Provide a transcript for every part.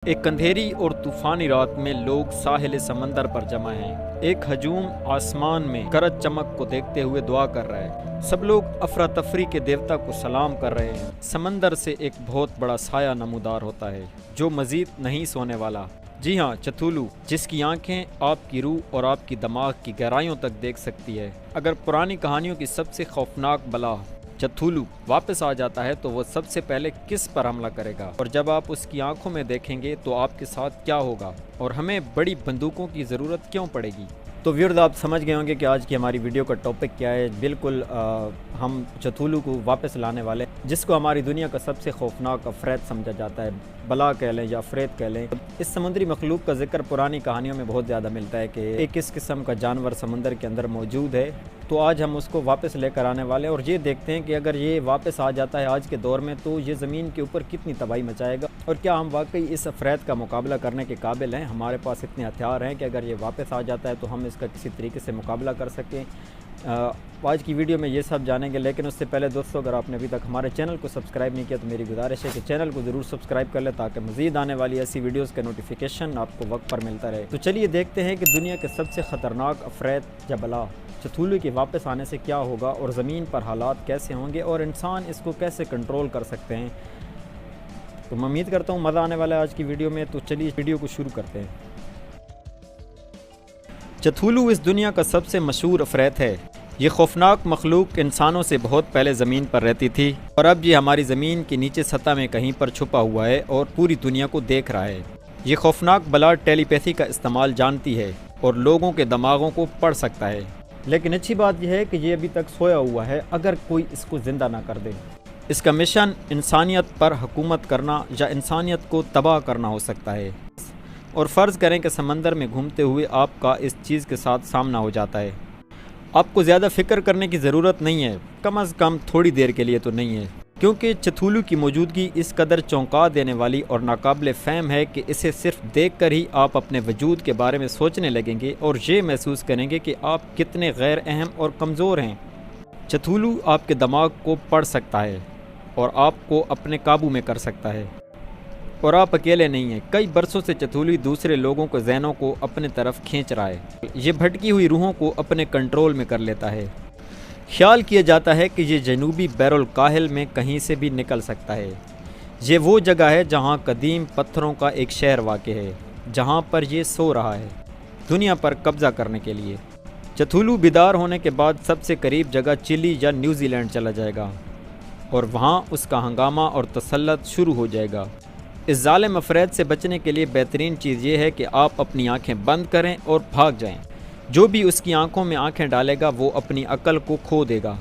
ایک اندھیری اور طوفانی رات میں لوگ ساحل سمندر پر جمع ہیں۔ ایک ہجوم آسمان میں گرج چمک کو دیکھتے ہوئے دعا کر رہا ہے۔ سب لوگ افراتفری کے دیوتا کو سلام کر رہے ہیں۔ سمندر سے ایک بہت بڑا سایہ نمودار ہوتا ہے جو مزید نہیں سونے والا۔ جی ہاں، چتھولو، جس کی آنکھیں آپ کی روح اور آپ کی دماغ کی گہرائیوں تک دیکھ سکتی ہے۔ اگر پرانی کہانیوں کی سب سے خوفناک بلا چتھولو واپس آ جاتا ہے تو وہ سب سے پہلے کس پر حملہ کرے گا، اور جب آپ اس کی آنکھوں میں دیکھیں گے تو آپ کے ساتھ کیا ہوگا، اور ہمیں بڑی بندوقوں کی ضرورت کیوں پڑے گی؟ تو ویورز، آپ سمجھ گئے ہوں گے کہ آج کی ہماری ویڈیو کا ٹاپک کیا ہے۔ بالکل ہم چتھولو کو واپس لانے والے، جس کو ہماری دنیا کا سب سے خوفناک افریت سمجھا جاتا ہے، بلا کہہ لیں یا افریت کہہ لیں۔ اس سمندری مخلوق کا ذکر پرانی کہانیوں میں بہت زیادہ ملتا ہے کہ ایک اس قسم کا جانور سمندر کے اندر موجود ہے۔ تو آج ہم اس کو واپس لے کر آنے والے ہیں، اور یہ دیکھتے ہیں کہ اگر یہ واپس آ جاتا ہے آج کے دور میں تو یہ زمین کے اوپر کتنی تباہی مچائے گا، اور کیا ہم واقعی اس افریت کا مقابلہ کرنے کے قابل ہیں۔ ہمارے پاس اتنے ہتھیار ہیں کہ اگر یہ واپس آ جاتا ہے تو ہم اس کا کسی طریقے سے مقابلہ کر سکیں۔ آج کی ویڈیو میں یہ سب جانیں گے، لیکن اس سے پہلے دوستو، اگر آپ نے ابھی تک ہمارے چینل کو سبسکرائب نہیں کیا تو میری گزارش ہے کہ چینل کو ضرور سبسکرائب کر لیں تاکہ مزید آنے والی ایسی ویڈیوز کا نوٹیفیکیشن آپ کو وقت پر ملتا رہے۔ تو چلیے دیکھتے ہیں کہ دنیا کے سب سے خطرناک افریت یا بلا چتھولو کے واپس آنے سے کیا ہوگا، اور زمین پر حالات کیسے ہوں گے، اور انسان اس کو کیسے کنٹرول کر سکتے ہیں۔ تو میں امید کرتا ہوں مزہ آنے والا ہے آج کی ویڈیو میں۔ تو چلیے ویڈیو کو شروع کرتے ہیں۔ چتھولو اس دنیا کا سب سے مشہور افریت ہے۔ یہ خوفناک مخلوق انسانوں سے بہت پہلے زمین پر رہتی تھی، اور اب یہ ہماری زمین کے نیچے سطح میں کہیں پر چھپا ہوا ہے اور پوری دنیا کو دیکھ رہا ہے۔ یہ خوفناک بلا ٹیلی پیتھی کا استعمال جانتی ہے اور لوگوں کے دماغوں کو پڑھ سکتا ہے، لیکن اچھی بات یہ ہے کہ یہ ابھی تک سویا ہوا ہے اگر کوئی اس کو زندہ نہ کر دے۔ اس کا مشن انسانیت پر حکومت کرنا یا انسانیت کو تباہ کرنا ہو سکتا ہے، اور فرض کریں کہ سمندر میں گھومتے ہوئے آپ کا اس چیز کے ساتھ سامنا ہو جاتا ہے۔ آپ کو زیادہ فکر کرنے کی ضرورت نہیں ہے، کم از کم تھوڑی دیر کے لیے تو نہیں ہے، کیونکہ چتھولو کی موجودگی اس قدر چونکا دینے والی اور ناقابل فہم ہے کہ اسے صرف دیکھ کر ہی آپ اپنے وجود کے بارے میں سوچنے لگیں گے اور یہ محسوس کریں گے کہ آپ کتنے غیر اہم اور کمزور ہیں۔ چتھولو آپ کے دماغ کو پڑھ سکتا ہے اور آپ کو اپنے قابو میں کر سکتا ہے، اور آپ اکیلے نہیں ہیں۔ کئی برسوں سے چتھولو دوسرے لوگوں کے ذہنوں کو اپنے طرف کھینچ رہا ہے۔ یہ بھٹکی ہوئی روحوں کو اپنے کنٹرول میں کر لیتا ہے۔ خیال کیا جاتا ہے کہ یہ جنوبی بحر الکاہل میں کہیں سے بھی نکل سکتا ہے۔ یہ وہ جگہ ہے جہاں قدیم پتھروں کا ایک شہر واقع ہے، جہاں پر یہ سو رہا ہے دنیا پر قبضہ کرنے کے لیے۔ چتھولو بیدار ہونے کے بعد سب سے قریب جگہ چلی یا نیوزی لینڈ چلا جائے گا، اور وہاں اس کا ہنگامہ اور تسلط شروع ہو جائے گا۔ اس ظالم افریت سے بچنے کے لیے بہترین چیز یہ ہے کہ آپ اپنی آنکھیں بند کریں اور بھاگ جائیں۔ جو بھی اس کی آنکھوں میں آنکھیں ڈالے گا وہ اپنی عقل کو کھو دے گا۔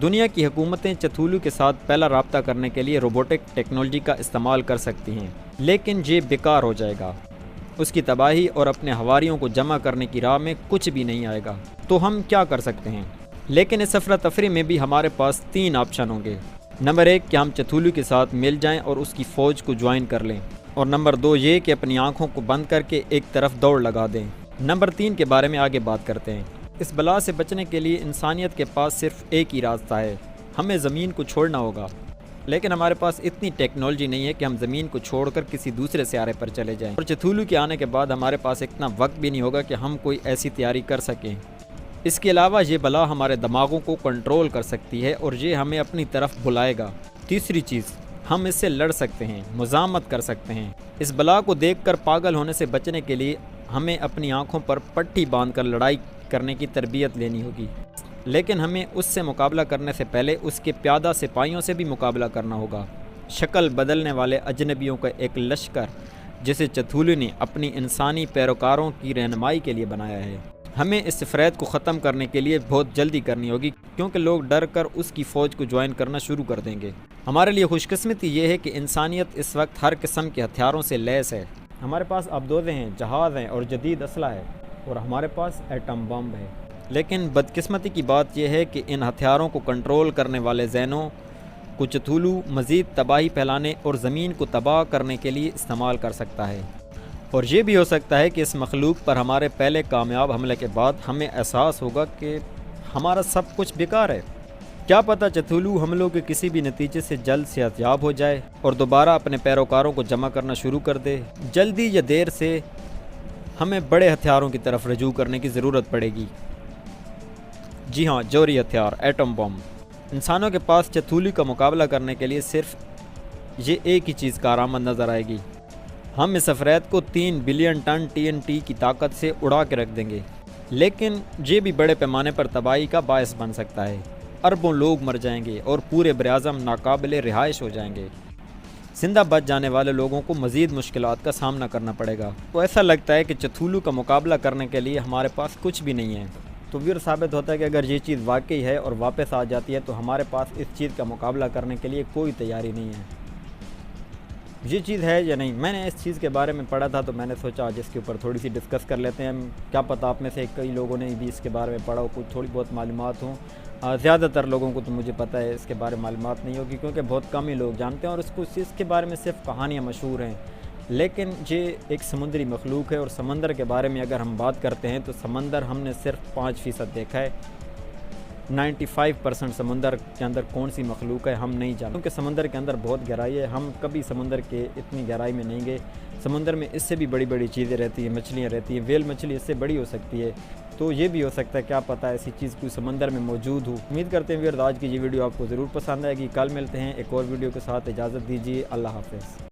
دنیا کی حکومتیں چتھولو کے ساتھ پہلا رابطہ کرنے کے لیے روبوٹک ٹیکنالوجی کا استعمال کر سکتی ہیں، لیکن یہ بیکار ہو جائے گا۔ اس کی تباہی اور اپنے حواریوں کو جمع کرنے کی راہ میں کچھ بھی نہیں آئے گا۔ تو ہم کیا کر سکتے ہیں؟ لیکن اس افراتفری میں بھی ہمارے پاس 3 آپشن ہوں گے۔ نمبر 1 کہ ہم چتھولو کے ساتھ مل جائیں اور اس کی فوج کو جوائن کر لیں، اور نمبر 2 یہ کہ اپنی آنکھوں کو بند کر کے ایک طرف دوڑ لگا دیں۔ نمبر 3 کے بارے میں آگے بات کرتے ہیں۔ اس بلا سے بچنے کے لیے انسانیت کے پاس صرف ایک ہی راستہ ہے، ہمیں زمین کو چھوڑنا ہوگا۔ لیکن ہمارے پاس اتنی ٹیکنالوجی نہیں ہے کہ ہم زمین کو چھوڑ کر کسی دوسرے سیارے پر چلے جائیں، اور چتھولو کے آنے کے بعد ہمارے پاس اتنا وقت بھی نہیں ہوگا کہ ہم کوئی ایسی تیاری کر سکیں۔ اس کے علاوہ یہ بلا ہمارے دماغوں کو کنٹرول کر سکتی ہے اور یہ ہمیں اپنی طرف بلائے گا۔ تیسری چیز، ہم اس سے لڑ سکتے ہیں، مزاحمت کر سکتے ہیں۔ اس بلا کو دیکھ کر پاگل ہونے سے بچنے کے لیے ہمیں اپنی آنکھوں پر پٹی باندھ کر لڑائی کرنے کی تربیت لینی ہوگی، لیکن ہمیں اس سے مقابلہ کرنے سے پہلے اس کے پیادہ سپاہیوں سے بھی مقابلہ کرنا ہوگا، شکل بدلنے والے اجنبیوں کا ایک لشکر جسے چتھولو نے اپنی انسانی پیروکاروں کی رہنمائی کے لیے بنایا ہے۔ ہمیں اس افریت کو ختم کرنے کے لیے بہت جلدی کرنی ہوگی، کیونکہ لوگ ڈر کر اس کی فوج کو جوائن کرنا شروع کر دیں گے۔ ہمارے لیے خوش قسمتی یہ ہے کہ انسانیت اس وقت ہر قسم کے ہتھیاروں سے لیس ہے۔ ہمارے پاس آبدوزیں ہیں، جہاز ہیں اور جدید اسلحہ ہے، اور ہمارے پاس ایٹم بم ہے۔ لیکن بدقسمتی کی بات یہ ہے کہ ان ہتھیاروں کو کنٹرول کرنے والے ذہنوں کو چتھولو مزید تباہی پھیلانے اور زمین کو تباہ کرنے کے لیے استعمال کر سکتا ہے، اور یہ بھی ہو سکتا ہے کہ اس مخلوق پر ہمارے پہلے کامیاب حملے کے بعد ہمیں احساس ہوگا کہ ہمارا سب کچھ بیکار ہے، کیا پتہ چتھولو حملوں کے کسی بھی نتیجے سے جلد صحت یاب ہو جائے اور دوبارہ اپنے پیروکاروں کو جمع کرنا شروع کر دے۔ جلدی یا دیر سے ہمیں بڑے ہتھیاروں کی طرف رجوع کرنے کی ضرورت پڑے گی۔ جی ہاں، جوہری ہتھیار، ایٹم بم۔ انسانوں کے پاس چتھولو کا مقابلہ کرنے کے لیے صرف یہ ایک ہی چیز کارآمد نظر آئے گی۔ ہم اس افریت کو 3 بلین ٹن TNT کی طاقت سے اڑا کے رکھ دیں گے، لیکن یہ بھی بڑے پیمانے پر تباہی کا باعث بن سکتا ہے۔ اربوں لوگ مر جائیں گے اور پورے براعظم ناقابل رہائش ہو جائیں گے۔ زندہ بچ جانے والے لوگوں کو مزید مشکلات کا سامنا کرنا پڑے گا۔ تو ایسا لگتا ہے کہ چتھولو کا مقابلہ کرنے کے لیے ہمارے پاس کچھ بھی نہیں ہے۔ تو ویر ثابت ہوتا ہے کہ اگر یہ چیز واقعی ہے اور واپس آ جاتی ہے تو ہمارے پاس اس چیز کا مقابلہ کرنے کے لیے کوئی تیاری نہیں ہے۔ یہ چیز ہے یا نہیں، میں نے اس چیز کے بارے میں پڑھا تھا تو میں نے سوچا آج اس کے اوپر تھوڑی سی ڈسکس کر لیتے ہیں۔ کیا پتہ آپ میں سے کئی لوگوں نے بھی اس کے بارے میں پڑھا ہو، کچھ تھوڑی بہت معلومات ہوں۔ زیادہ تر لوگوں کو تو مجھے پتہ ہے اس کے بارے میں معلومات نہیں ہوگی، کیونکہ بہت کم ہی لوگ جانتے ہیں اور اس کے بارے میں صرف کہانیاں مشہور ہیں۔ لیکن یہ ایک سمندری مخلوق ہے اور سمندر کے بارے میں اگر ہم بات کرتے ہیں تو سمندر ہم نے صرف 5% دیکھا ہے۔ 95% سمندر کے اندر کون سی مخلوق ہے ہم نہیں جانتے، کیونکہ سمندر کے اندر بہت گہرائی ہے، ہم کبھی سمندر کے اتنی گہرائی میں نہیں گئے۔ سمندر میں اس سے بھی بڑی بڑی چیزیں رہتی ہیں، مچھلیاں رہتی ہیں، ویل مچھلی اس سے بڑی ہو سکتی ہے، تو یہ بھی ہو سکتا ہے، کیا پتہ ایسی چیز کوئی سمندر میں موجود ہو۔ امید کرتے ہیں ویئرز آج کی یہ ویڈیو آپ کو ضرور پسند آئے گی۔ کل ملتے ہیں ایک اور ویڈیو کے ساتھ، اجازت دیجیے، اللہ حافظ۔